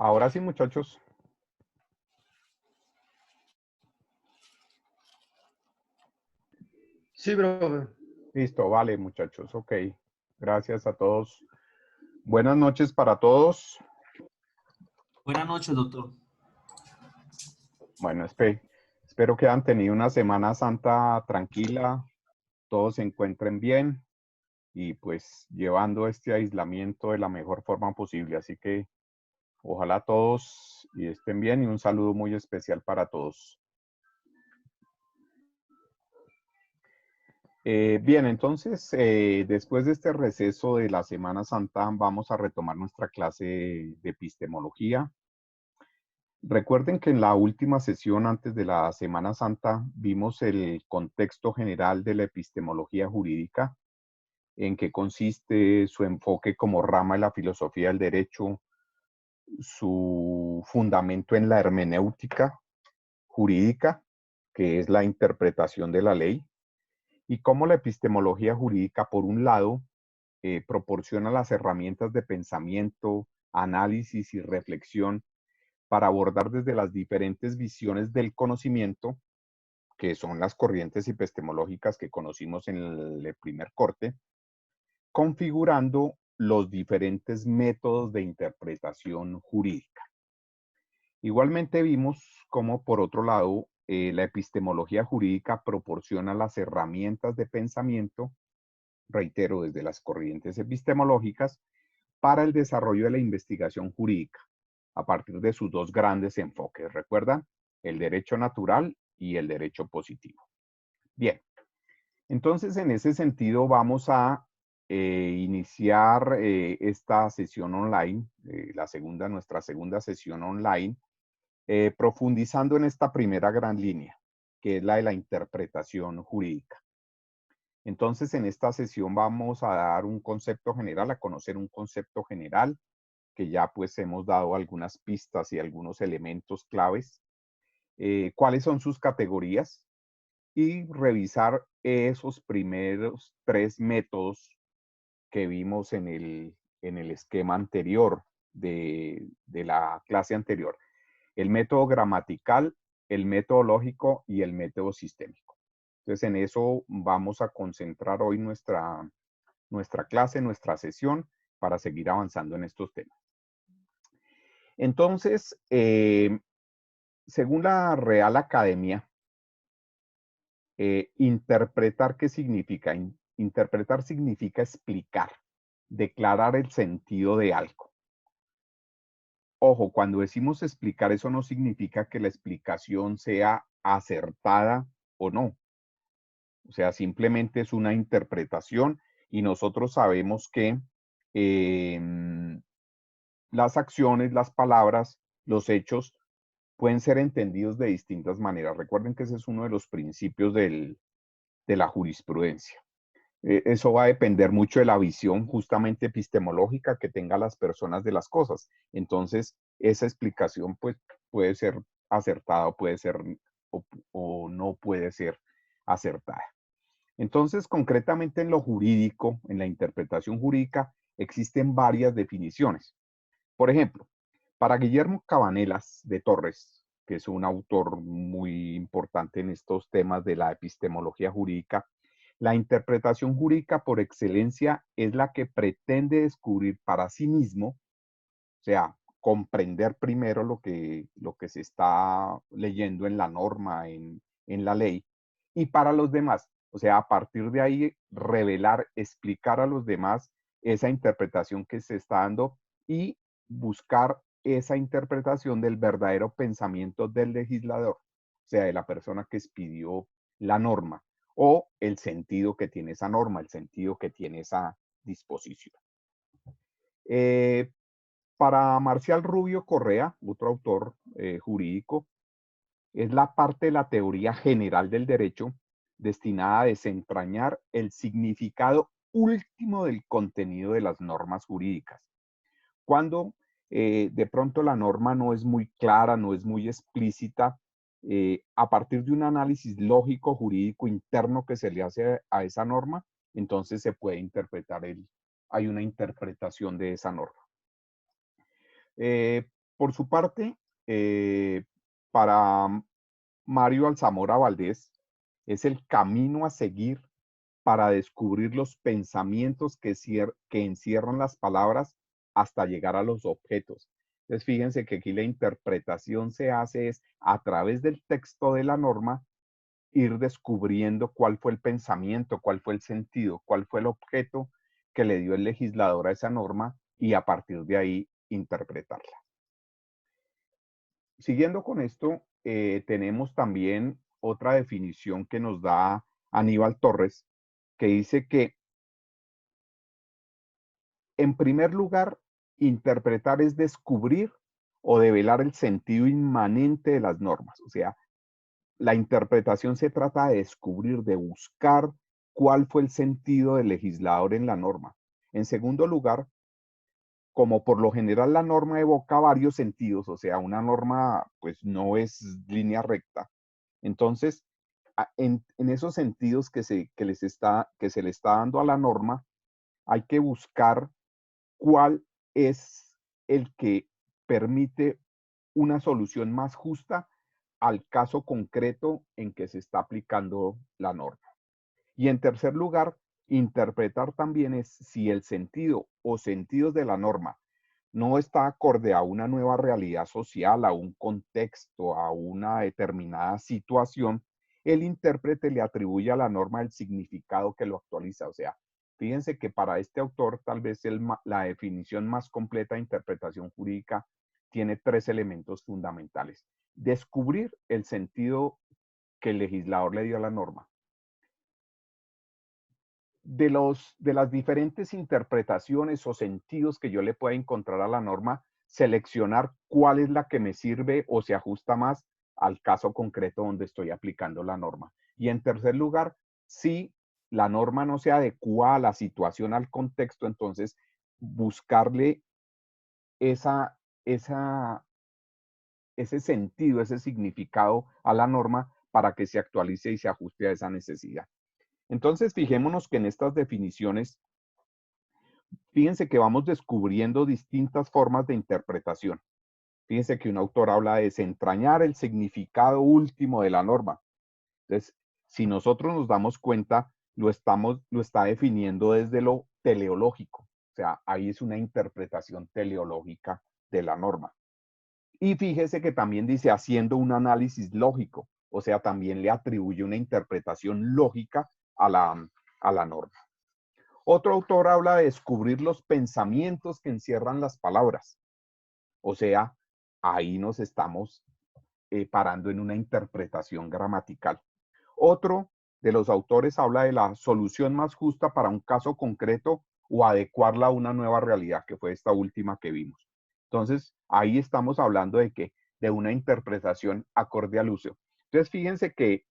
Ahora sí, muchachos. Sí, profe. Listo, vale, muchachos. Ok. Gracias a todos. Buenas noches para todos. Buenas noches, doctor. Bueno, espero que hayan tenido una Semana Santa tranquila, todos se encuentren bien y pues llevando este aislamiento de la mejor forma posible. Así que ojalá todos estén bien y un saludo muy especial para todos. Bien, entonces, después de este receso de la Semana Santa, vamos a retomar nuestra clase de epistemología. Recuerden que en la última sesión antes de la Semana Santa vimos el contexto general de la epistemología jurídica, en qué consiste su enfoque como rama de la filosofía del derecho, su fundamento en la hermenéutica jurídica, que es la interpretación de la ley, y cómo la epistemología jurídica, por un lado, proporciona las herramientas de pensamiento, análisis y reflexión para abordar desde las diferentes visiones del conocimiento, que son las corrientes epistemológicas que conocimos en el primer corte, configurando los diferentes métodos de interpretación jurídica. Igualmente vimos cómo, por otro lado, la epistemología jurídica proporciona las herramientas de pensamiento, reitero, desde las corrientes epistemológicas, para el desarrollo de la investigación jurídica, a partir de sus dos grandes enfoques. ¿Recuerdan? El derecho natural y el derecho positivo. Bien, entonces en ese sentido vamos a iniciar esta sesión online, nuestra segunda sesión online, profundizando en esta primera gran línea, que es la de la interpretación jurídica. Entonces, en esta sesión vamos a dar un concepto general, a conocer un concepto general, que ya pues hemos dado algunas pistas y algunos elementos claves, cuáles son sus categorías y revisar esos primeros tres métodos que vimos en el esquema anterior de la clase anterior. El método gramatical, el método lógico y el método sistémico. Entonces, en eso vamos a concentrar hoy nuestra clase, nuestra sesión, para seguir avanzando en estos temas. Entonces, según la Real Academia, interpretar, ¿qué significa? Interpretar significa explicar, declarar el sentido de algo. Ojo, cuando decimos explicar, eso no significa que la explicación sea acertada o no. O sea, simplemente es una interpretación y nosotros sabemos que las acciones, las palabras, los hechos pueden ser entendidos de distintas maneras. Recuerden que ese es uno de los principios de la jurisprudencia. Eso va a depender mucho de la visión justamente epistemológica que tengan las personas de las cosas. Entonces, esa explicación pues, puede ser acertada o puede ser o no puede ser acertada. Entonces, concretamente en lo jurídico, en la interpretación jurídica, existen varias definiciones. Por ejemplo, para Guillermo Cabanelas de Torres, que es un autor muy importante en estos temas de la epistemología jurídica, la interpretación jurídica por excelencia es la que pretende descubrir para sí mismo, o sea, comprender primero lo que se está leyendo en la norma, en la ley, y para los demás, o sea, a partir de ahí revelar, explicar a los demás esa interpretación que se está dando y buscar esa interpretación del verdadero pensamiento del legislador, o sea, de la persona que expidió la norma, o el sentido que tiene esa norma, el sentido que tiene esa disposición. Para Marcial Rubio Correa, otro autor jurídico, es la parte de la teoría general del derecho destinada a desentrañar el significado último del contenido de las normas jurídicas. Cuando de pronto la norma no es muy clara, no es muy explícita, a partir de un análisis lógico jurídico interno que se le hace a esa norma, entonces se puede interpretar, hay una interpretación de esa norma. Por su parte, para Mario Alzamora Valdés, es el camino a seguir para descubrir los pensamientos que encierran las palabras hasta llegar a los objetos. Entonces, fíjense que aquí la interpretación se hace es a través del texto de la norma ir descubriendo cuál fue el pensamiento, cuál fue el sentido, cuál fue el objeto que le dio el legislador a esa norma y a partir de ahí interpretarla. Siguiendo con esto, tenemos también otra definición que nos da Aníbal Torres, que dice que, en primer lugar, interpretar es descubrir o develar el sentido inmanente de las normas. O sea, la interpretación se trata de descubrir, de buscar cuál fue el sentido del legislador en la norma. En segundo lugar, como por lo general la norma evoca varios sentidos, o sea, una norma pues no es línea recta. Entonces, en esos sentidos que se le está dando a la norma, hay que buscar cuál es el que permite una solución más justa al caso concreto en que se está aplicando la norma. Y en tercer lugar, interpretar también es si el sentido o sentidos de la norma no está acorde a una nueva realidad social, a un contexto, a una determinada situación, el intérprete le atribuye a la norma el significado que lo actualiza. O sea, fíjense que para este autor tal vez la definición más completa de interpretación jurídica tiene tres elementos fundamentales. Descubrir el sentido que el legislador le dio a la norma. De las diferentes interpretaciones o sentidos que yo le pueda encontrar a la norma, seleccionar cuál es la que me sirve o se ajusta más al caso concreto donde estoy aplicando la norma. Y en tercer lugar, si la norma no se adecua a la situación, al contexto, entonces buscarle esa, esa, ese sentido, ese significado a la norma para que se actualice y se ajuste a esa necesidad. Entonces, fijémonos que en estas definiciones, fíjense que vamos descubriendo distintas formas de interpretación. Fíjense que un autor habla de desentrañar el significado último de la norma. Entonces, si nosotros nos damos cuenta, lo está definiendo desde lo teleológico. O sea, ahí es una interpretación teleológica de la norma. Y fíjese que también dice haciendo un análisis lógico. O sea, también le atribuye una interpretación lógica a la norma. Otro autor habla de descubrir los pensamientos que encierran las palabras. O sea, ahí nos estamos parando en una interpretación gramatical. Otro de los autores habla de la solución más justa para un caso concreto o adecuarla a una nueva realidad, que fue esta última que vimos. Entonces, ahí estamos hablando de una interpretación acorde al uso. Entonces, fíjense que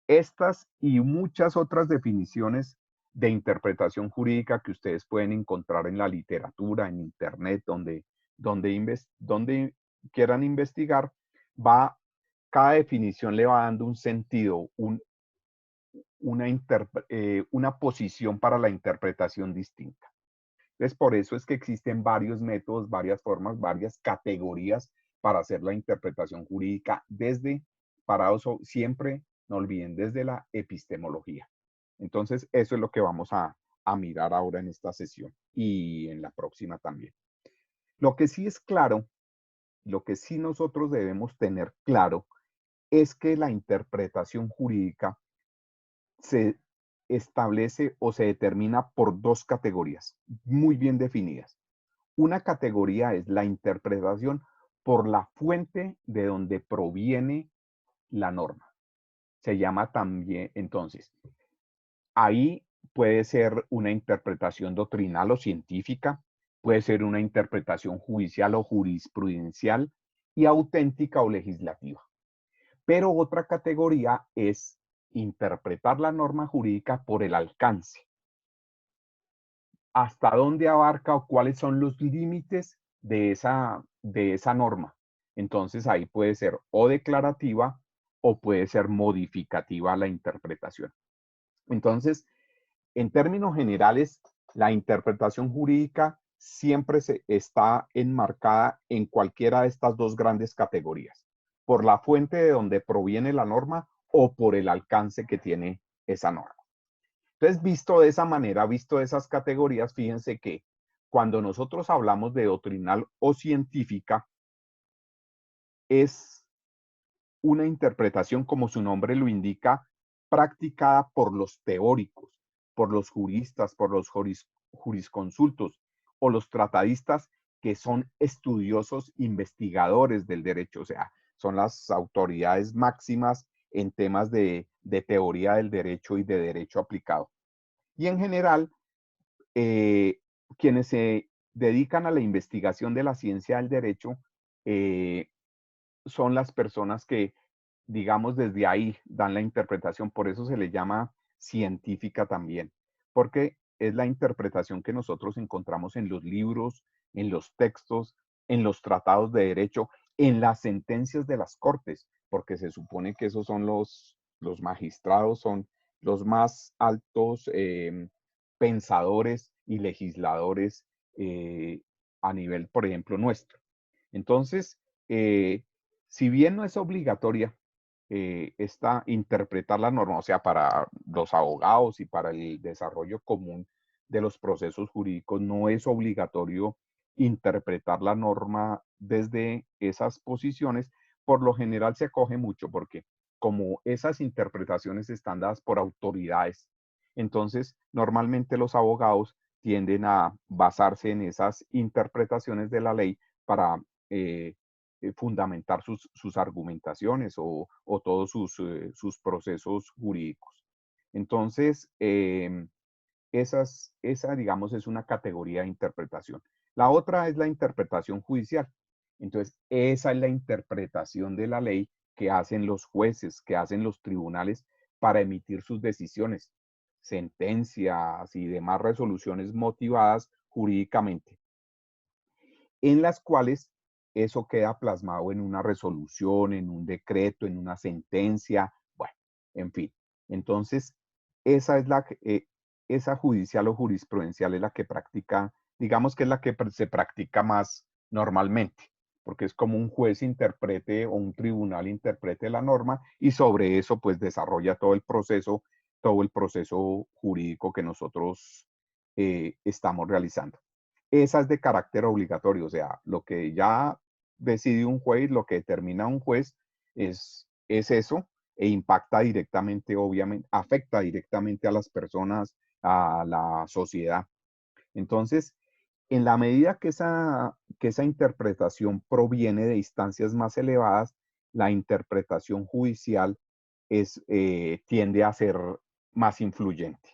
estas y muchas otras definiciones de interpretación jurídica que ustedes pueden encontrar en la literatura, en internet, donde quieran investigar, cada definición le va dando un sentido, una posición para la interpretación distinta. Entonces, por eso es que existen varios métodos, varias formas, varias categorías para hacer la interpretación jurídica siempre, no olviden, desde la epistemología. Entonces, eso es lo que vamos a mirar ahora en esta sesión y en la próxima también. Lo que sí es claro, lo que sí nosotros debemos tener claro, es que la interpretación jurídica se establece o se determina por dos categorías muy bien definidas. Una categoría es la interpretación por la fuente de donde proviene la norma. Se llama también, entonces, ahí puede ser una interpretación doctrinal o científica, puede ser una interpretación judicial o jurisprudencial y auténtica o legislativa. Pero otra categoría es interpretar la norma jurídica por el alcance. ¿Hasta dónde abarca o cuáles son los límites de esa norma? Entonces ahí puede ser o declarativa o puede ser modificativa la interpretación. Entonces, en términos generales, la interpretación jurídica siempre está enmarcada en cualquiera de estas dos grandes categorías, por la fuente de donde proviene la norma o por el alcance que tiene esa norma. Entonces, visto de esa manera, visto esas categorías, fíjense que cuando nosotros hablamos de doctrinal o científica, es una interpretación, como su nombre lo indica, practicada por los teóricos, por los juristas, por los jurisconsultos o los tratadistas que son estudiosos investigadores del derecho, o sea, son las autoridades máximas en temas de teoría del derecho y de derecho aplicado. Y en general, quienes se dedican a la investigación de la ciencia del derecho eh, son las personas que, digamos, desde ahí dan la interpretación. Por eso se le llama científica también, porque es la interpretación que nosotros encontramos en los libros, en los textos, en los tratados de derecho, en las sentencias de las cortes, porque se supone que esos son los magistrados, son los más altos pensadores y legisladores a nivel, por ejemplo, nuestro. Entonces, si bien no es obligatoria interpretar la norma, o sea, para los abogados y para el desarrollo común de los procesos jurídicos, no es obligatorio interpretar la norma desde esas posiciones, por lo general se acoge mucho porque como esas interpretaciones están dadas por autoridades, entonces normalmente los abogados tienden a basarse en esas interpretaciones de la ley para eh, fundamentar sus argumentaciones o todos sus procesos jurídicos. Entonces, esa, digamos, es una categoría de interpretación. La otra es la interpretación judicial. Entonces, esa es la interpretación de la ley que hacen los jueces, que hacen los tribunales para emitir sus decisiones, sentencias y demás resoluciones motivadas jurídicamente, en las cuales eso queda plasmado en una resolución, en un decreto, en una sentencia, bueno, en fin. Entonces, esa es esa judicial o jurisprudencial es la que practica, digamos que es la que se practica más normalmente, porque es como un juez interprete o un tribunal interprete la norma y sobre eso pues desarrolla todo el proceso jurídico que nosotros estamos realizando. Esa es de carácter obligatorio, o sea, lo que ya decide un juez, lo que determina un juez es eso e impacta directamente, obviamente, afecta directamente a las personas, a la sociedad. Entonces, en la medida que esa interpretación proviene de instancias más elevadas, la interpretación judicial tiende a ser más influyente.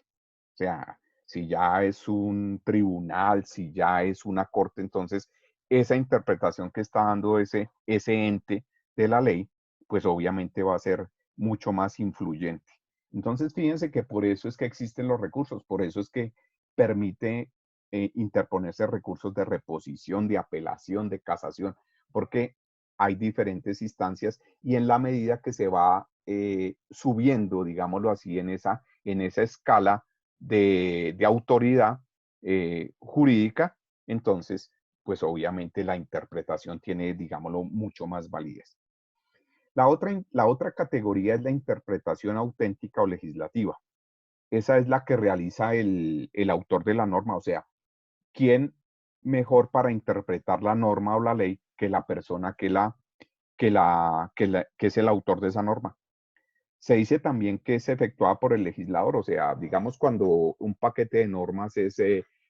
O sea, si ya es un tribunal, si ya es una corte, entonces esa interpretación que está dando ese ente de la ley, pues obviamente va a ser mucho más influyente. Entonces, fíjense que por eso es que existen los recursos, por eso es que permite interponerse recursos de reposición, de apelación, de casación, porque hay diferentes instancias y en la medida que se va subiendo, digámoslo así, en esa escala de autoridad jurídica, entonces, pues obviamente la interpretación tiene, digámoslo, mucho más validez. La otra categoría es la interpretación auténtica o legislativa. Esa es la que realiza el autor de la norma, o sea, ¿quién mejor para interpretar la norma o la ley que la persona que es el autor de esa norma? Se dice también que es efectuada por el legislador, o sea, digamos cuando un paquete de normas es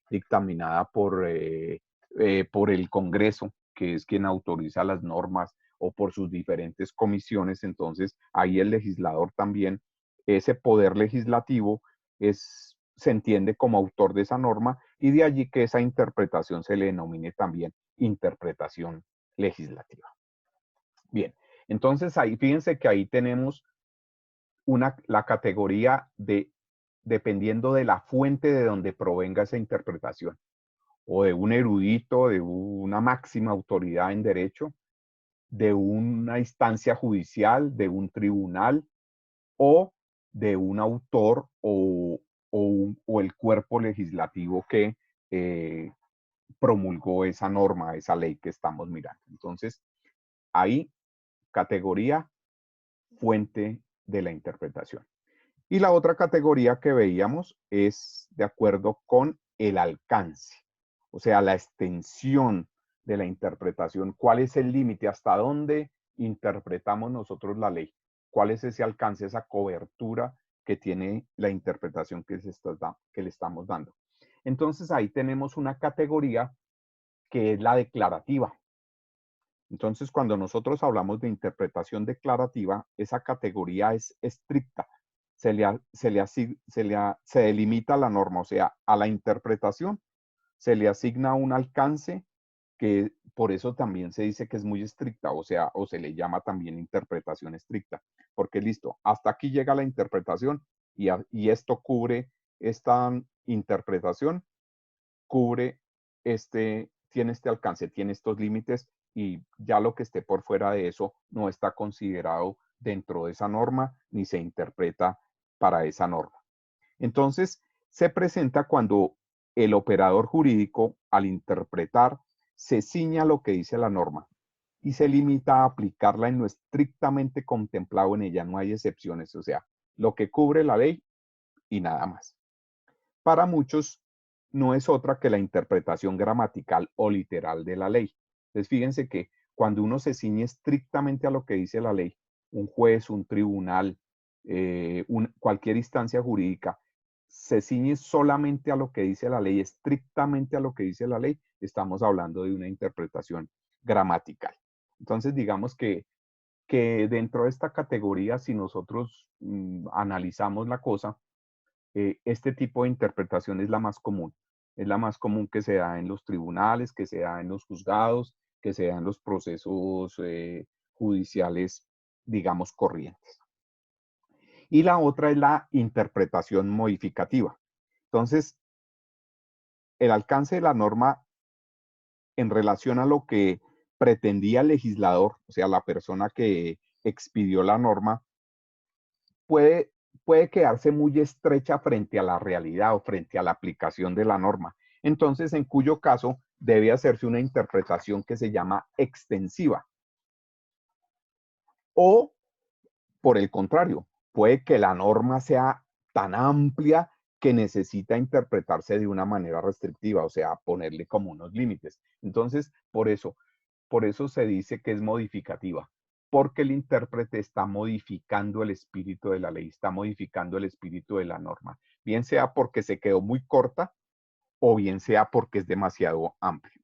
dictaminada por el Congreso, que es quien autoriza las normas, o por sus diferentes comisiones, entonces ahí el legislador también, ese poder legislativo, se entiende como autor de esa norma y de allí que esa interpretación se le denomine también interpretación legislativa. Bien, entonces ahí fíjense que ahí tenemos la categoría dependiendo de la fuente de donde provenga esa interpretación, o de un erudito, de una máxima autoridad en derecho, de una instancia judicial, de un tribunal, o de un autor o el cuerpo legislativo que promulgó esa norma, esa ley que estamos mirando. Entonces, ahí, categoría, fuente de la interpretación. Y la otra categoría que veíamos es de acuerdo con el alcance, o sea, la extensión de la interpretación. ¿Cuál es el límite? ¿Hasta dónde interpretamos nosotros la ley? ¿Cuál es ese alcance, esa cobertura que tiene la interpretación que le estamos dando? Entonces ahí tenemos una categoría que es la declarativa. Entonces, cuando nosotros hablamos de interpretación declarativa, esa categoría es estricta. Se delimita la norma, o sea, a la interpretación se le asigna un alcance que por eso también se dice que es muy estricta, o sea, o se le llama también interpretación estricta, porque listo, hasta aquí llega la interpretación y esto cubre, esta interpretación cubre tiene este alcance, tiene estos límites y ya lo que esté por fuera de eso no está considerado dentro de esa norma ni se interpreta para esa norma. Entonces, se presenta cuando el operador jurídico, al interpretar, se ciña a lo que dice la norma y se limita a aplicarla en lo estrictamente contemplado en ella. No hay excepciones, o sea, lo que cubre la ley y nada más. Para muchos, no es otra que la interpretación gramatical o literal de la ley. Entonces, fíjense que cuando uno se ciñe estrictamente a lo que dice la ley, un juez, un tribunal, cualquier instancia jurídica, se ciñe solamente a lo que dice la ley, estrictamente a lo que dice la ley, estamos hablando de una interpretación gramatical. Entonces, digamos que dentro de esta categoría, si nosotros analizamos la cosa, este tipo de interpretación es la más común. Es la más común que se da en los tribunales, que se da en los juzgados, que se da en los procesos judiciales, digamos, corrientes. Y la otra es la interpretación modificativa. Entonces, el alcance de la norma en relación a lo que pretendía el legislador, o sea, la persona que expidió la norma, puede, puede quedarse muy estrecha frente a la realidad o frente a la aplicación de la norma. Entonces, en cuyo caso debe hacerse una interpretación que se llama extensiva. O, por el contrario, puede que la norma sea tan amplia que necesita interpretarse de una manera restrictiva, o sea, ponerle como unos límites. Entonces, por eso se dice que es modificativa, porque el intérprete está modificando el espíritu de la ley, está modificando el espíritu de la norma, bien sea porque se quedó muy corta o bien sea porque es demasiado amplio.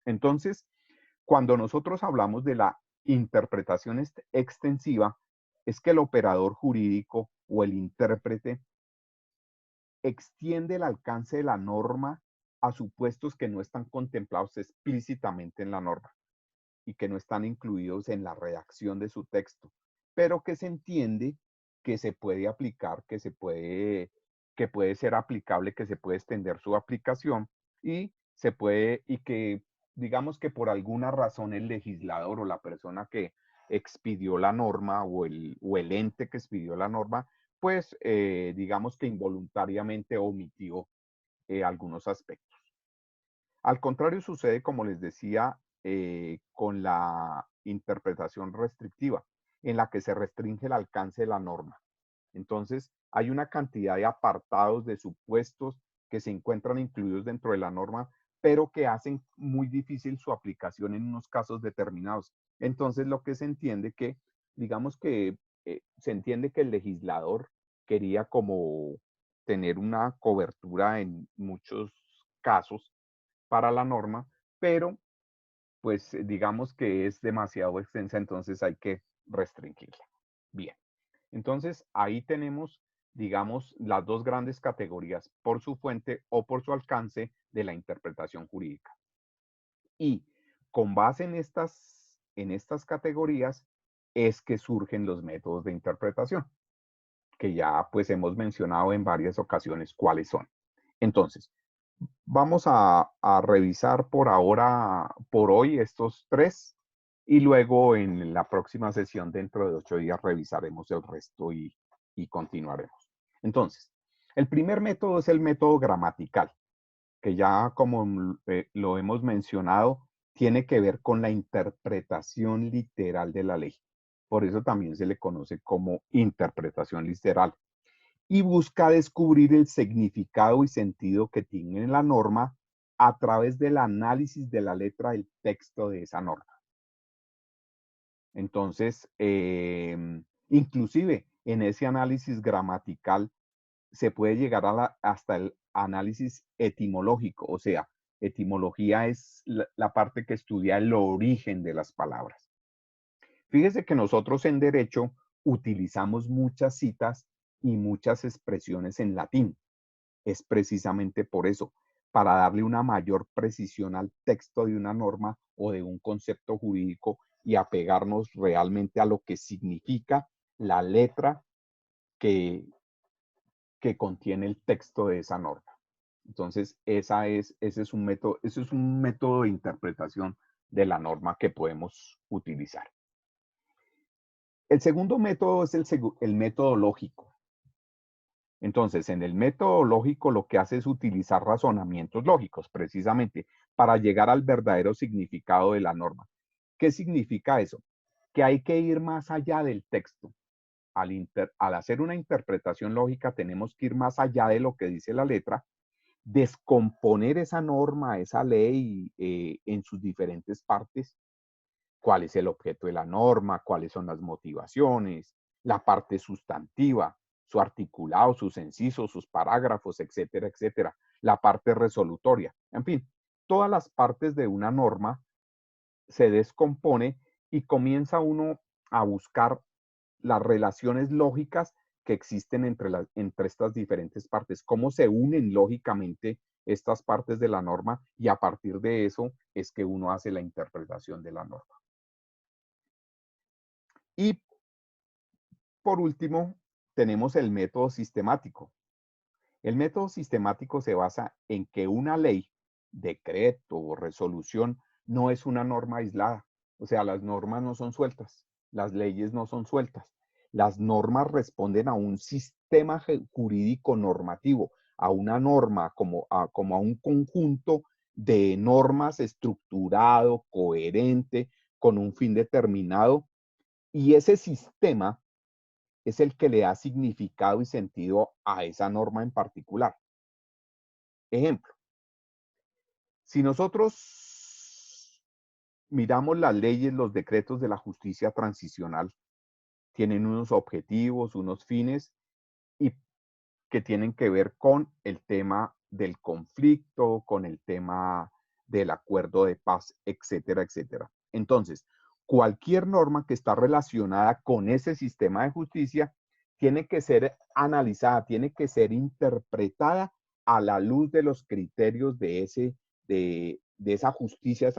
Entonces, cuando nosotros hablamos de la interpretación extensiva, es que el operador jurídico o el intérprete extiende el alcance de la norma a supuestos que no están contemplados explícitamente en la norma y que no están incluidos en la redacción de su texto, pero que se entiende que se puede aplicar, que puede ser aplicable, que se puede extender su aplicación y que digamos que por alguna razón el legislador o la persona que expidió la norma o el ente que expidió la norma, pues digamos que involuntariamente omitió algunos aspectos. Al contrario, sucede, como les decía, con la interpretación restrictiva, en la que se restringe el alcance de la norma. Entonces, hay una cantidad de apartados, de supuestos que se encuentran incluidos dentro de la norma, pero que hacen muy difícil su aplicación en unos casos determinados. Entonces, lo que se entiende que, digamos que se entiende que el legislador quería como tener una cobertura en muchos casos para la norma, pero pues digamos que es demasiado extensa, entonces hay que restringirla. Bien, entonces ahí tenemos, digamos, las dos grandes categorías, por su fuente o por su alcance de la interpretación jurídica. Y con base en estas categorías es que surgen los métodos de interpretación, que ya pues hemos mencionado en varias ocasiones cuáles son. Entonces, vamos a revisar por ahora, por hoy, estos tres y luego en la próxima sesión, dentro de 8 días, revisaremos el resto y continuaremos. Entonces, el primer método es el método gramatical. que ya como lo hemos mencionado, tiene que ver con la interpretación literal de la ley. Por eso también se le conoce como interpretación literal. Y busca descubrir el significado y sentido que tiene la norma a través del análisis de la letra del texto de esa norma. Entonces, inclusive en ese análisis gramatical se puede llegar hasta el análisis etimológico, o sea, etimología es la parte que estudia el origen de las palabras. Fíjese que nosotros en derecho utilizamos muchas citas y muchas expresiones en latín. Es precisamente por eso, para darle una mayor precisión al texto de una norma o de un concepto jurídico y apegarnos realmente a lo que significa la letra que, que contiene el texto de esa norma. Entonces, ese es un método de interpretación de la norma que podemos utilizar. El segundo método es el método lógico. Entonces, en el método lógico lo que hace es utilizar razonamientos lógicos, precisamente, para llegar al verdadero significado de la norma. ¿Qué significa eso? Que hay que ir más allá del texto. Al hacer una interpretación lógica, tenemos que ir más allá de lo que dice la letra, descomponer esa norma, esa ley en sus diferentes partes. ¿Cuál es el objeto de la norma? ¿Cuáles son las motivaciones? La parte sustantiva, su articulado, sus incisos, sus parágrafos, etcétera, etcétera. La parte resolutoria. En fin, todas las partes de una norma se descompone y comienza uno a buscar las relaciones lógicas que existen entre estas diferentes partes, cómo se unen lógicamente estas partes de la norma y a partir de eso es que uno hace la interpretación de la norma. Y por último, tenemos el método sistemático. El método sistemático se basa en que una ley, decreto o resolución no es una norma aislada. O sea, las normas no son sueltas, las leyes no son sueltas. Las normas responden a un sistema jurídico normativo, a una norma como a un conjunto de normas estructurado, coherente, con un fin determinado. Y ese sistema es el que le da significado y sentido a esa norma en particular. Ejemplo, si nosotros miramos las leyes, los decretos de la justicia transicional, tienen unos objetivos, unos fines y que tienen que ver con el tema del conflicto, con el tema del acuerdo de paz, etcétera, etcétera. Entonces, cualquier norma que está relacionada con ese sistema de justicia tiene que ser analizada, tiene que ser interpretada a la luz de los criterios de esa justicia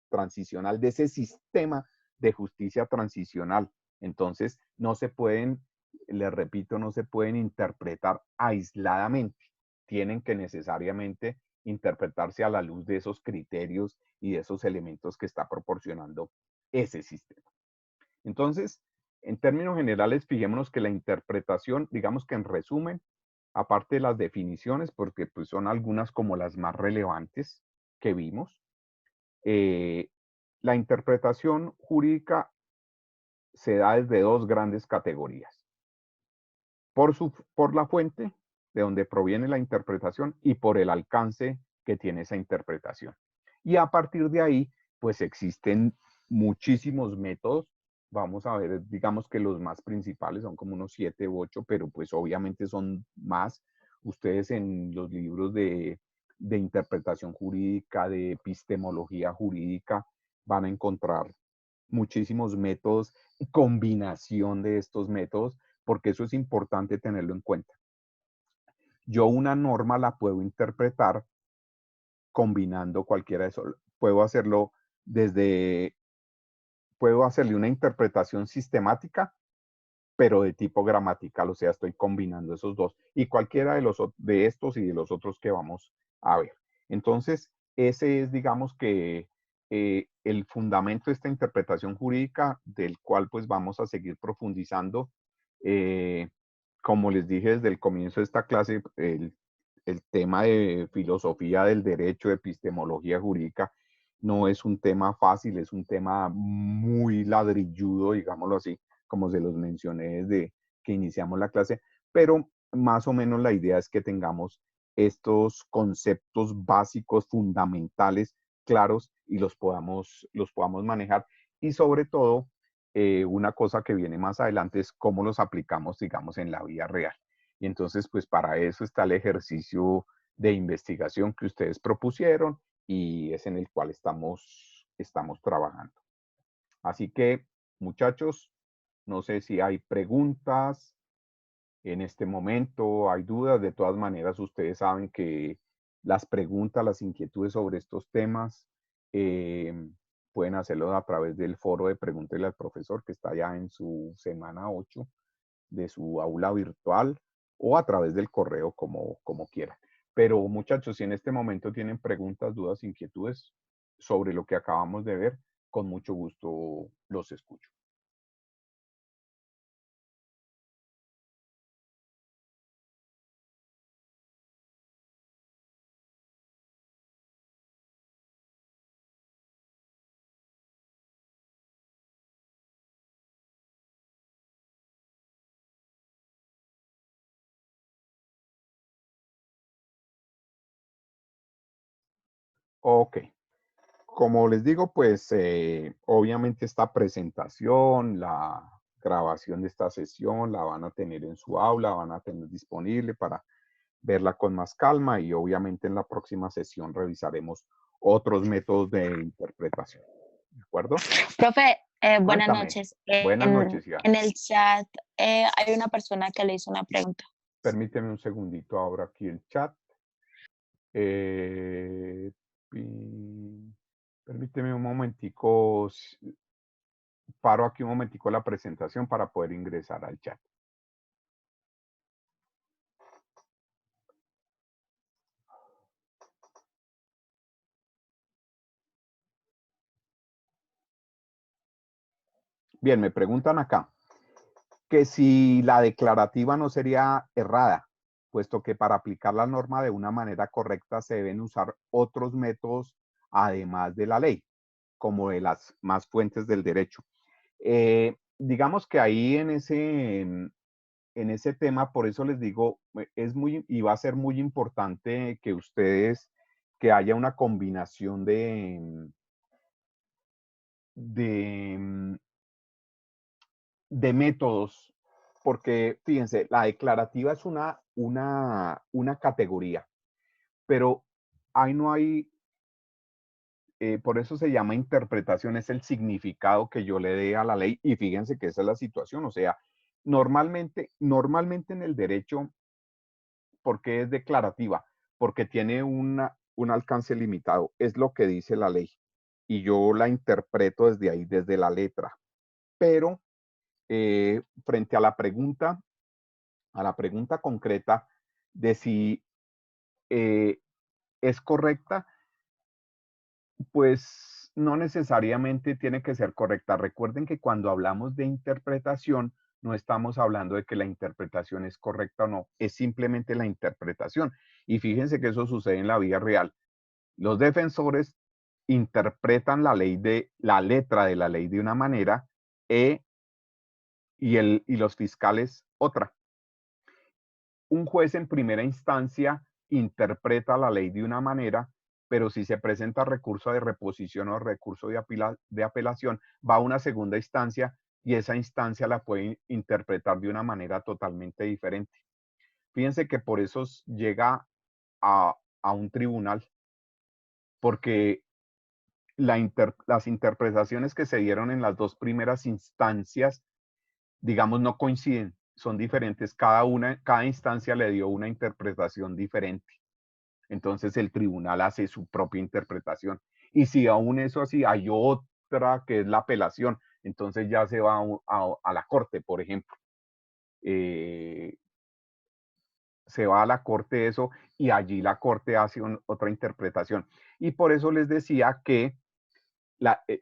transicional, de ese sistema de justicia transicional. Entonces, no se pueden, les repito, no se pueden interpretar aisladamente. Tienen que necesariamente interpretarse a la luz de esos criterios y de esos elementos que está proporcionando ese sistema. Entonces, en términos generales, fijémonos que la interpretación, digamos que en resumen, aparte de las definiciones, porque pues son algunas como las más relevantes que vimos, la interpretación jurídica se da desde dos grandes categorías. Por la fuente de donde proviene la interpretación y por el alcance que tiene esa interpretación. Y a partir de ahí, pues existen muchísimos métodos. Vamos a ver, digamos que los más principales son como unos 7 u 8, pero pues obviamente son más. Ustedes en los libros de interpretación jurídica, de epistemología jurídica, van a encontrar muchísimos métodos y combinación de estos métodos, porque eso es importante tenerlo en cuenta. Yo una norma la puedo interpretar combinando cualquiera de esos. Puedo hacerle una interpretación sistemática, pero de tipo gramatical, o sea, estoy combinando esos dos. Y cualquiera de estos y de los otros que vamos a ver. Entonces, ese es, digamos que, el fundamento de esta interpretación jurídica, del cual pues vamos a seguir profundizando. Como les dije desde el comienzo de esta clase, el tema de filosofía del derecho, de epistemología jurídica, no es un tema fácil, es un tema muy ladrilludo, digámoslo así, como se los mencioné desde que iniciamos la clase, pero más o menos la idea es que tengamos estos conceptos básicos, fundamentales, claros, y los podamos manejar. Y sobre todo, una cosa que viene más adelante es cómo los aplicamos, digamos, en la vida real. Y entonces, pues para eso está el ejercicio de investigación que ustedes propusieron y es en el cual estamos trabajando. Así que, muchachos, no sé si hay preguntas en este momento, hay dudas. De todas maneras, ustedes saben que las preguntas, las inquietudes sobre estos temas pueden hacerlo a través del foro de Pregúntele al Profesor, que está ya en su semana 8 de su aula virtual, o a través del correo, como quieran. Pero muchachos, si en este momento tienen preguntas, dudas, inquietudes sobre lo que acabamos de ver, con mucho gusto los escucho. Ok. Como les digo, pues obviamente esta presentación, la grabación de esta sesión la van a tener en su aula, van a tener disponible para verla con más calma y obviamente en la próxima sesión revisaremos otros métodos de interpretación. ¿De acuerdo? Profe, buenas Cuéntame. noches. Buenas noches, ya. En el chat hay una persona que le hizo una pregunta. Permíteme un segundito, abro aquí el chat. Permíteme un momentico, paro aquí un momentico la presentación para poder ingresar al chat. Bien, me preguntan acá que si la declarativa no sería errada, puesto que para aplicar la norma de una manera correcta se deben usar otros métodos además de la ley, como de las más fuentes del derecho. Digamos que ahí en ese tema, por eso les digo, y va a ser muy importante que haya una combinación de métodos, porque fíjense, la declarativa es una categoría, pero ahí no hay, por eso se llama interpretación, es el significado que yo le dé a la ley, y fíjense que esa es la situación, o sea, normalmente en el derecho, ¿por qué es declarativa? Porque tiene un alcance limitado, es lo que dice la ley, y yo la interpreto desde ahí, desde la letra, pero frente a la pregunta concreta de si es correcta, pues no necesariamente tiene que ser correcta. Recuerden que cuando hablamos de interpretación, no estamos hablando de que la interpretación es correcta o no, es simplemente la interpretación. Y fíjense que eso sucede en la vida real. Los defensores interpretan la letra de la ley de una manera y los fiscales otra. Un juez en primera instancia interpreta la ley de una manera, pero si se presenta recurso de reposición o recurso de apelación, va a una segunda instancia y esa instancia la puede interpretar de una manera totalmente diferente. Fíjense que por eso llega a un tribunal, porque las interpretaciones que se dieron en las dos primeras instancias, digamos, no coinciden, son diferentes. Cada instancia le dio una interpretación diferente. Entonces el tribunal hace su propia interpretación. Y si aún eso así, hay otra que es la apelación, entonces ya se va a la corte, por ejemplo. Se va a la corte eso y allí la corte hace otra interpretación. Y por eso les decía que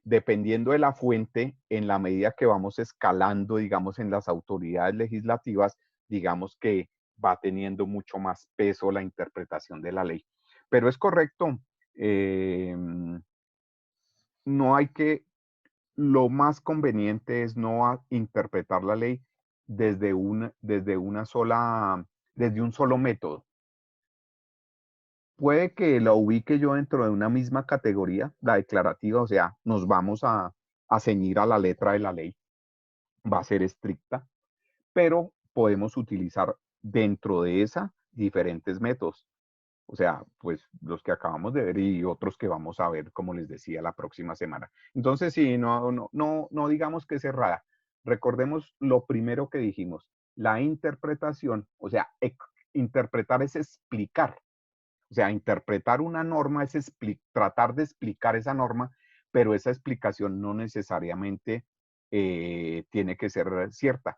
dependiendo de la fuente, en la medida que vamos escalando, digamos, en las autoridades legislativas, digamos que va teniendo mucho más peso la interpretación de la ley. Pero es correcto, no hay que, lo más conveniente es no interpretar la ley desde desde un solo método. Puede que la ubique yo dentro de una misma categoría, la declarativa, o sea, nos vamos a ceñir a la letra de la ley, va a ser estricta, pero podemos utilizar dentro de esa diferentes métodos. O sea, pues los que acabamos de ver y otros que vamos a ver, como les decía, la próxima semana. Entonces, sí, no digamos que es cerrada. Recordemos lo primero que dijimos, la interpretación, o sea, interpretar es explicar. O sea, interpretar una norma es tratar de explicar esa norma, pero esa explicación no necesariamente tiene que ser cierta.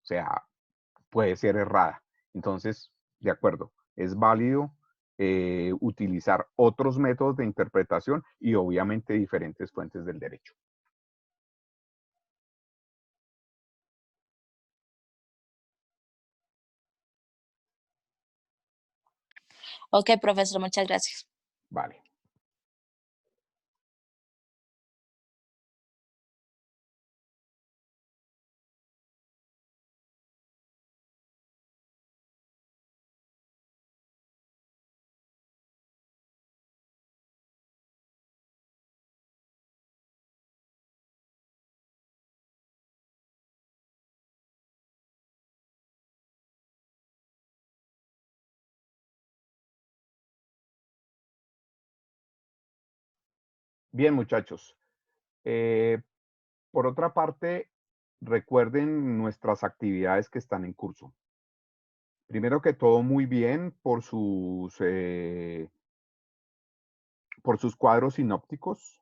O sea, puede ser errada. Entonces, de acuerdo, es válido utilizar otros métodos de interpretación y obviamente diferentes fuentes del derecho. Ok, profesor, muchas gracias. Vale. Bien, muchachos. Por otra parte, recuerden nuestras actividades que están en curso. Primero que todo, muy bien por sus cuadros sinópticos.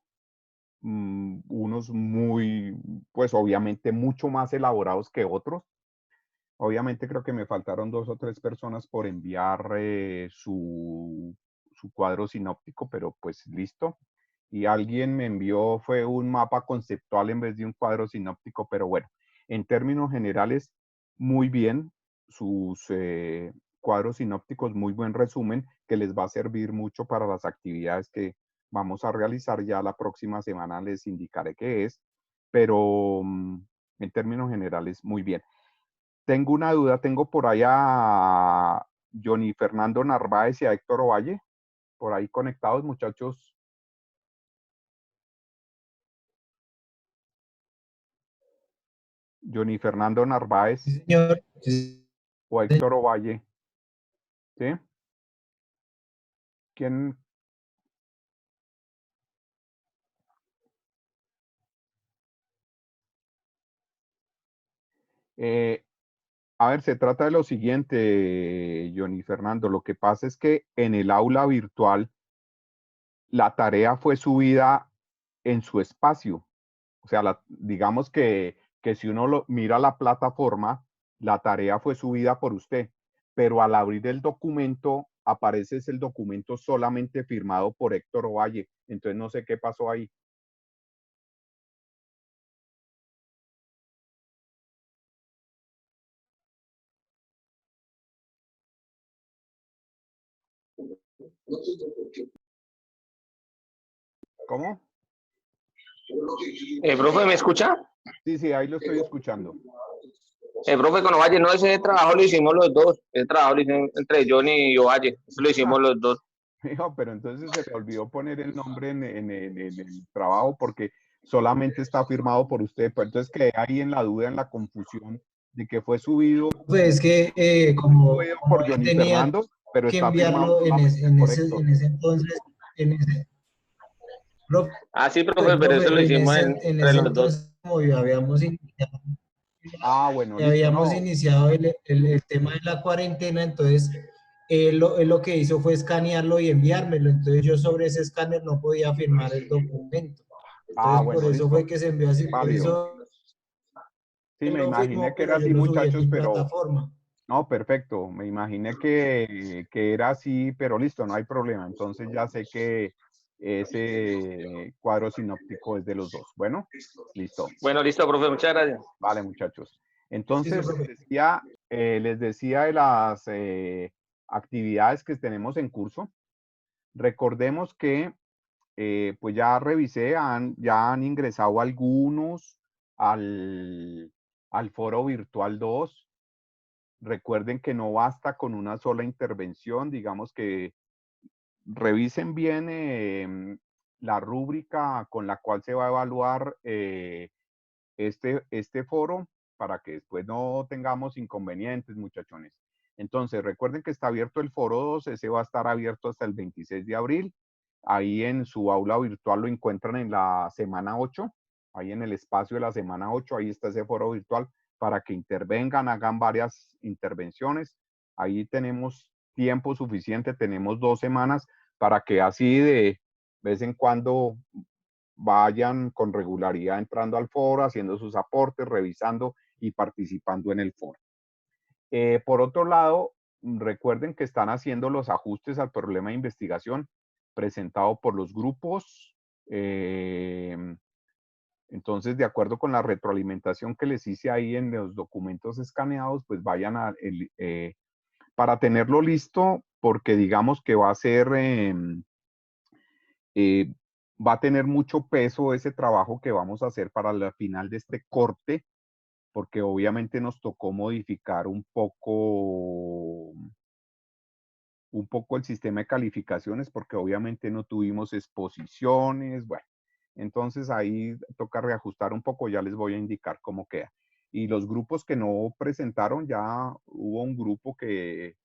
Unos muy, pues obviamente mucho más elaborados que otros. Obviamente creo que me faltaron 2 o 3 personas por enviar su cuadro sinóptico, pero pues listo. Y alguien me envió, fue un mapa conceptual en vez de un cuadro sinóptico, pero bueno, en términos generales, muy bien. Sus cuadros sinópticos, muy buen resumen, que les va a servir mucho para las actividades que vamos a realizar. Ya la próxima semana les indicaré qué es, pero en términos generales, muy bien. Tengo una duda, tengo por allá a Johnny Fernando Narváez y a Héctor Ovalle, por ahí conectados, muchachos. Johnny Fernando Narváez Sí, señor. Sí, o Héctor Ovalle. ¿Sí? ¿Quién? A ver, se trata de lo siguiente, Johnny Fernando. Lo que pasa es que en el aula virtual la tarea fue subida en su espacio. O sea, digamos que si uno mira la plataforma, la tarea fue subida por usted, pero al abrir el documento, aparece el documento solamente firmado por Héctor Ovalle. Entonces no sé qué pasó ahí. ¿Cómo? Profe, ¿me escucha? Sí, ahí lo estoy escuchando. Profe, con Ovalle, no, ese trabajo lo hicimos los dos. Ese trabajo lo hicimos entre Johnny y Ovalle. Eso lo hicimos los dos. Hijo, pero entonces se le olvidó poner el nombre en el trabajo porque solamente está firmado por usted. Pues entonces quedé ahí en la duda, en la confusión de que fue subido, pues es que como por él Johnny tenía Fernando, pero que está firmado enviarlo solamente por Héctor. en ese entonces, profe, Ah, sí, profe, pero eso lo hicimos en entre ese los dos. entonces, como ya Ah, bueno, listo, habíamos no. iniciado el tema de la cuarentena, entonces él lo que hizo fue escanearlo y enviármelo, entonces yo sobre ese escáner no podía firmar el documento. Ah, Entonces, por bueno, eso fue listo. que se envió así, por Válido. eso Sí, él me lo imaginé firmó, que era pero yo así, lo subí en muchachos, mi pero plataforma. no, perfecto. Me imaginé que era así, pero listo, no hay problema. Entonces ya sé que ese cuadro sinóptico es de los dos. Bueno, listo. Bueno, listo, profe, muchas gracias. Vale, muchachos. Listo, Entonces, profe. decía les decía de las actividades que tenemos en curso. Recordemos que, pues ya revisé, ya han ingresado algunos al foro virtual 2. Recuerden que no basta con una sola intervención, digamos que revisen bien la rúbrica con la cual se va a evaluar este foro para que después no tengamos inconvenientes, muchachones. Entonces, recuerden que está abierto el foro 2, ese va a estar abierto hasta el 26 de abril. Ahí en su aula virtual lo encuentran en la semana 8, ahí en el espacio de la semana 8, ahí está ese foro virtual para que intervengan, hagan varias intervenciones. Ahí tenemos tiempo suficiente, tenemos 2 semanas para que así de vez en cuando vayan con regularidad entrando al foro, haciendo sus aportes, revisando y participando en el foro. Por otro lado, recuerden que están haciendo los ajustes al problema de investigación presentado por los grupos. Entonces, de acuerdo con la retroalimentación que les hice ahí en los documentos escaneados, pues vayan para tenerlo listo, porque digamos que va a ser, va a tener mucho peso ese trabajo que vamos a hacer para la final de este corte, porque obviamente nos tocó modificar un poco el sistema de calificaciones, porque obviamente no tuvimos exposiciones, bueno, entonces ahí toca reajustar un poco, ya les voy a indicar cómo queda. Y los grupos que no presentaron, ya hubo un grupo que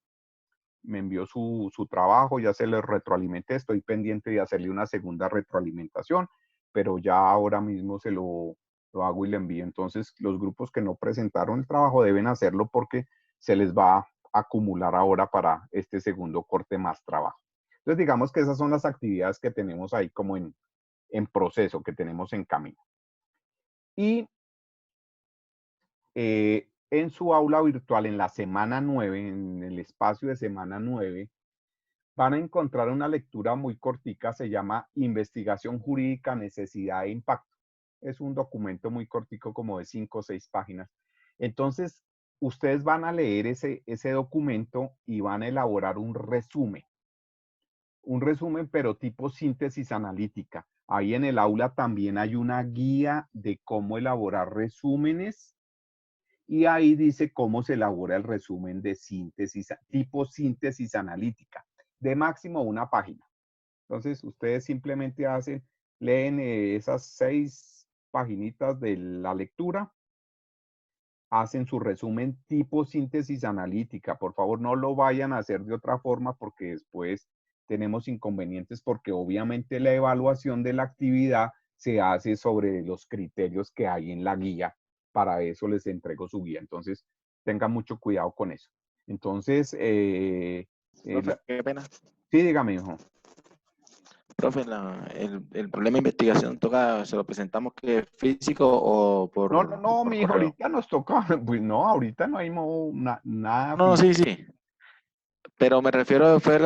me envió su trabajo, ya se le retroalimenté, estoy pendiente de hacerle una segunda retroalimentación, pero ya ahora mismo se lo hago y le envío. Entonces, los grupos que no presentaron el trabajo deben hacerlo porque se les va a acumular ahora para este segundo corte más trabajo. Entonces, digamos que esas son las actividades que tenemos ahí como en proceso, que tenemos en camino. Y en su aula virtual, en la semana 9, en el espacio de semana 9, van a encontrar una lectura muy cortica, se llama Investigación Jurídica, Necesidad e Impacto. Es un documento muy cortico, como de 5 o 6 páginas. Entonces, ustedes van a leer ese documento y van a elaborar un resumen, pero tipo síntesis analítica. Ahí en el aula también hay una guía de cómo elaborar resúmenes y ahí dice cómo se elabora el resumen de síntesis, tipo síntesis analítica, de máximo una página. Entonces, ustedes simplemente leen esas 6 paginitas de la lectura, hacen su resumen tipo síntesis analítica. Por favor, no lo vayan a hacer de otra forma porque después tenemos inconvenientes porque obviamente la evaluación de la actividad se hace sobre los criterios que hay en la guía. Para eso les entrego su guía. Entonces, tengan mucho cuidado con eso. Entonces, Profe, qué pena. sí, dígame, hijo. Profe, el problema de investigación se lo presentamos que es físico o por, No, por mi hijo, correo. ahorita nos toca, pues no, ahorita no hay nada. No, sí, sí. Pero me refiero, fue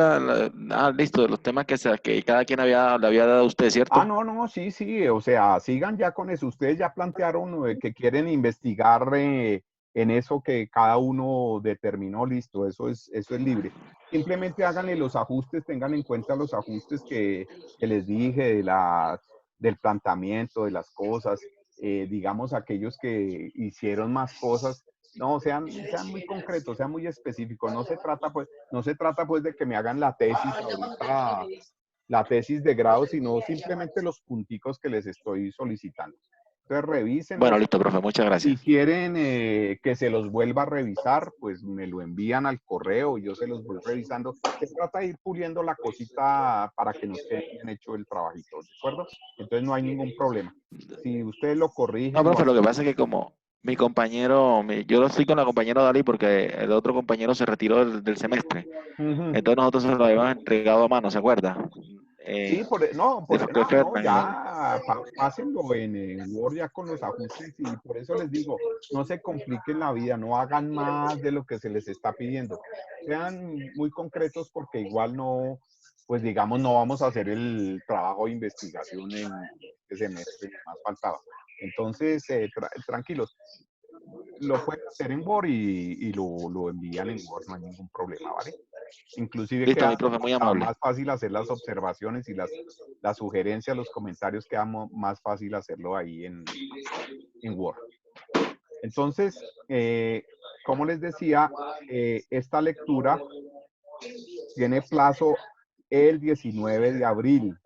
listo, de los temas que cada quien le había dado a usted, ¿cierto? No, sí, o sea, sigan ya con eso. Ustedes ya plantearon que quieren investigar en eso que cada uno determinó, listo, eso es libre. Simplemente háganle los ajustes, tengan en cuenta los ajustes que les dije del planteamiento, de las cosas, digamos, aquellos que hicieron más cosas. No, sean muy concretos, sean muy específicos. No se trata pues de que me hagan la tesis ahorita, la tesis de grado, sino simplemente los punticos que les estoy solicitando. Entonces, Bueno, revísenlos. listo, profe, muchas Si gracias. quieren que se los vuelva a revisar, pues me lo envían al correo y yo se los voy revisando. Se trata de ir puliendo la cosita para que nos quede bien hecho el trabajito, ¿de acuerdo? Entonces no hay ningún problema. Si ustedes lo No, corrigen, profe, lo que pasa es que como mi compañero, yo lo estoy con la compañera Dalí porque el otro compañero se retiró del semestre. Ujú. Entonces nosotros se lo habíamos entregado a mano, ¿se acuerda? Sí, ya pásenlo en Word ya con los ajustes y por eso les digo, no se compliquen la vida, no hagan más de lo que se les está pidiendo. Sean muy concretos porque igual no, pues digamos, no vamos a hacer el trabajo de investigación en este semestre, más faltaba. Entonces, tranquilos. lo pueden hacer en Word y lo envían en Word, no hay ningún problema, ¿vale? Inclusive Listo, queda mi profe, muy amable. más fácil hacer las observaciones y las sugerencias, los comentarios, queda más fácil hacerlo ahí en Word. Entonces, como les decía, esta lectura tiene plazo el 19 de abril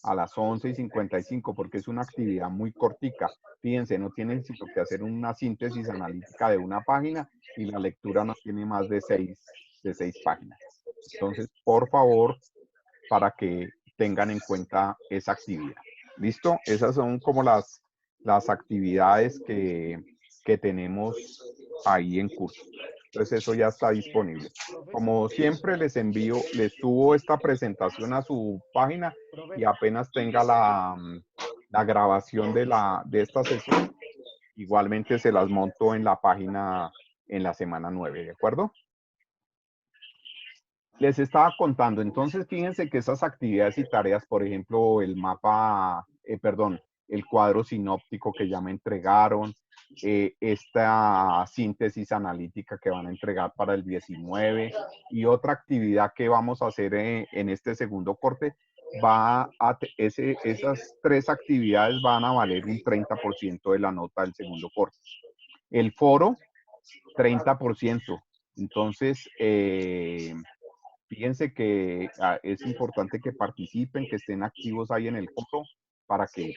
a las 11:55, porque es una actividad muy cortica. Fíjense, no tienen sino que hacer una síntesis analítica de una página y la lectura no tiene más de seis páginas. Entonces, por favor, para que tengan en cuenta esa actividad. ¿Listo? Esas son como las actividades que tenemos ahí en curso. Entonces eso ya está disponible. Como siempre les subo esta presentación a su página y apenas tenga la grabación de esta sesión, igualmente se las monto en la página en la semana 9, ¿de acuerdo? Les estaba contando, entonces fíjense que esas actividades y tareas, por ejemplo, el mapa, el cuadro sinóptico que ya me entregaron, esta síntesis analítica que van a entregar para el 19 y otra actividad que vamos a hacer en este segundo corte, esas 3 actividades van a valer un 30% de la nota del segundo corte. El foro, 30%. Entonces, fíjense que es importante que participen, que estén activos ahí en el foro para que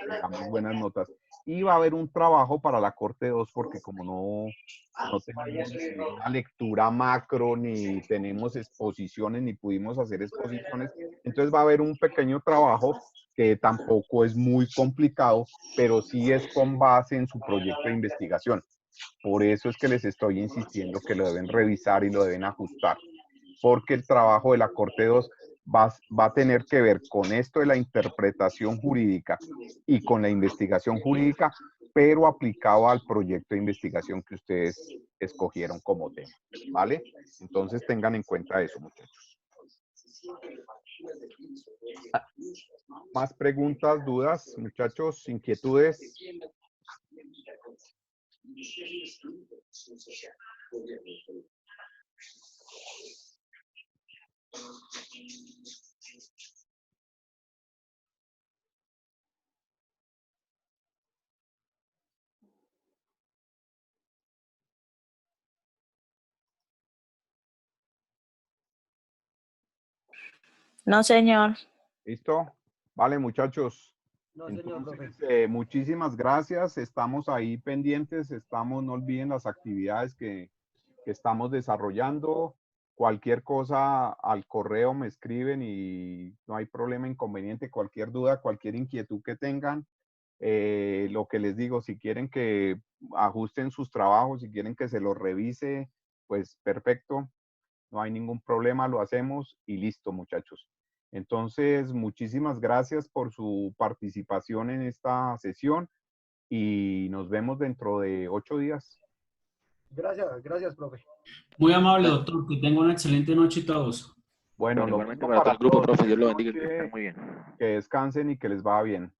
tengamos buenas notas. Y va a haber un trabajo para la corte 2 porque como no tenemos una lectura macro, ni tenemos exposiciones, ni pudimos hacer exposiciones, entonces va a haber un pequeño trabajo que tampoco es muy complicado, pero sí es con base en su proyecto de investigación. Por eso es que les estoy insistiendo que lo deben revisar y lo deben ajustar, porque el trabajo de la Corte 2 va a tener que ver con esto de la interpretación jurídica y con la investigación jurídica, pero aplicado al proyecto de investigación que ustedes escogieron como tema, ¿vale? Entonces tengan en cuenta eso, muchachos. ¿Más preguntas, dudas, muchachos, inquietudes? No, señor. ¿Listo? Vale, muchachos. No, señor, Entonces, muchísimas gracias. Estamos ahí pendientes. No olviden las actividades que estamos desarrollando. Cualquier cosa al correo me escriben y no hay problema, inconveniente. Cualquier duda, cualquier inquietud que tengan. Lo que les digo, si quieren que ajusten sus trabajos, si quieren que se los revise, pues perfecto. No hay ningún problema, lo hacemos y listo, muchachos. Entonces, muchísimas gracias por su participación en esta sesión y nos vemos dentro de 8 días. Gracias, profe. Muy amable, doctor. Que tenga una excelente noche todos. Bueno, lo igualmente mismo para todo el grupo, todos. profe. Dios lo Buenas bendiga. Que noches, estén muy bien. que descansen y que les vaya bien.